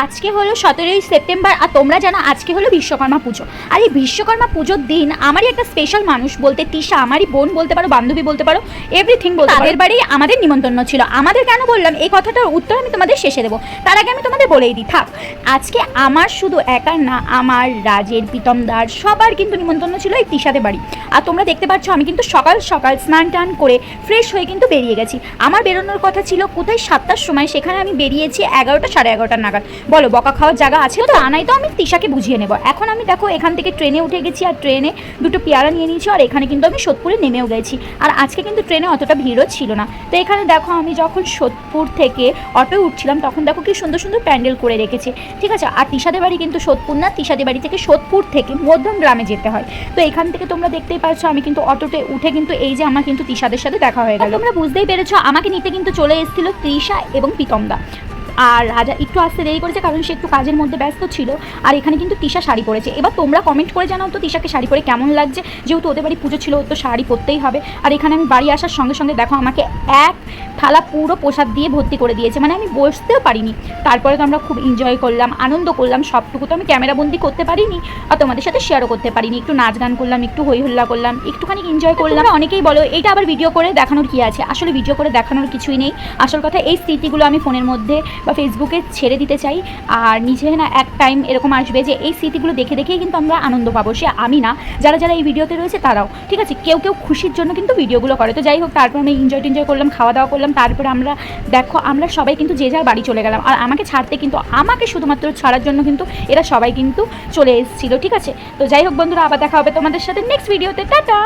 আজকে হলো 17ই সেপ্টেম্বর আর তোমরা জানো আজকে হলো বিশ্বকর্মা পুজো। আর এই বিশ্বকর্মা পুজোর দিন আমারই একটা স্পেশাল মানুষ বলতে তিশা, আমারই বোন বলতে পারো, বান্ধবী বলতে পারো, এভরিথিং বলতে পারো, তাদের বাড়ি আমাদের নিমন্ত্রণ ছিল। আমাদের কেন বললাম এই কথাটার উত্তর আমি তোমাদের শেষে দেবো, তার আগে আমি তোমাদের বলেই দিই। থাক, আজকে আমার শুধু একার না, আমার রাজের, প্রীতমদার সবার কিন্তু নিমন্ত্রণ ছিল এই তিশাদের বাড়ি। আর তোমরা দেখতে পাচ্ছ আমি কিন্তু সকাল সকাল স্নান টান করে ফ্রেশ হয়ে কিন্তু বেরিয়ে গেছি। আমার বেরোনোর কথা ছিল কোথায় 7টার সময়, সেখানে আমি বেরিয়েছি 11টা সাড়ে 11টার নাগাদ। বলো বকা খাওয়ার জায়গা আছে তো? আনাই তো আমি তিশাকে বুঝিয়ে নেব। এখন আমি দেখো এখান থেকে ট্রেনে উঠে গেছি আর ট্রেনে দুটো পেয়ারা নিয়ে নিয়েছি আর এখানে কিন্তু আমি সোদপুরে নেমেও গেছি। আর আজকে কিন্তু ট্রেনে অতটা ভিড়ও ছিল না। তো এখানে দেখো আমি যখন সোদপুর থেকে অটোয় উঠছিলাম তখন দেখো কি সুন্দর সুন্দর প্যান্ডেল করে রেখেছে, ঠিক আছে। আর তিশাদের বাড়ি কিন্তু সোদপুর না, তিশাদের বাড়ি থেকে সোদপুর থেকে মধ্যম গ্রামে যেতে হয়। তো এখান থেকে তোমরা দেখতেই পাচ্ছ আমি কিন্তু অটোতে উঠে কিন্তু এই যে আমার কিন্তু তিশাদের সাথে দেখা হয়ে গেল। তোমরা বুঝতেই পেরেছো আমাকে নিতে কিন্তু চলে এসেছিল তৃষা এবং প্রীতমদা। আর রাজা একটু আসতে দেরি করেছে কারণ সে একটু কাজের মধ্যে ব্যস্ত ছিল। আর এখানে কিন্তু তিশা শাড়ি পরেছে। এবার তোমরা কমেন্ট করে জানাও তো তিশাকে শাড়ি পরে কেমন লাগছে, যেহেতু ওদের বাড়ি পুজো ছিল, ও তো শাড়ি পরতেই হবে। আর এখানে আমি বাড়ি আসার সঙ্গে সঙ্গে দেখো আমাকে এক থালা পুরো প্রসাদ দিয়ে ভর্তি করে দিয়েছে, মানে আমি বসতেও পারিনি। তারপরে তো আমরা খুব এনজয় করলাম, আনন্দ করলাম। সবটুকু তো আমি ক্যামেরাবন্দি করতে পারিনি আর তোমাদের সাথে শেয়ারও করতে পারিনি। একটু নাচ গান করলাম, একটু হই হুল্লা করলাম, একটুখানি এনজয় করলাম। অনেকেই বলো এইটা আবার ভিডিও করে দেখানোর কি আছে, আসলে ভিডিও করে দেখানোর কিছুই নেই। আসল কথা এই স্মৃতিগুলো আমি ফোনের মধ্যে বা ফেসবুকে ছেড়ে দিতে চাই। আর নিজে না এক টাইম এরকম আসবে যে এই স্মৃতিগুলো দেখে দেখেই কিন্তু আমরা আনন্দ পাবো। সে আমি না, যারা যারা এই ভিডিওতে রয়েছে তারাও, ঠিক আছে। কেউ কেউ খুশির জন্য কিন্তু ভিডিওগুলো করে। তো যাই হোক, তারপর আমি এনজয় করলাম, খাওয়া দাওয়া করলাম। তারপরে আমরা দেখো আমরা সবাই কিন্তু যে যার বাড়ি চলে গেলাম। আর আমাকে ছাড়তে কিন্তু, আমাকে শুধুমাত্র ছাড়ার জন্য কিন্তু এরা সবাই কিন্তু চলে এসেছিলো, ঠিক আছে। তো যাই হোক বন্ধুরা, আবার দেখা হবে তোমাদের সাথে নেক্সট ভিডিওতে। টাটা।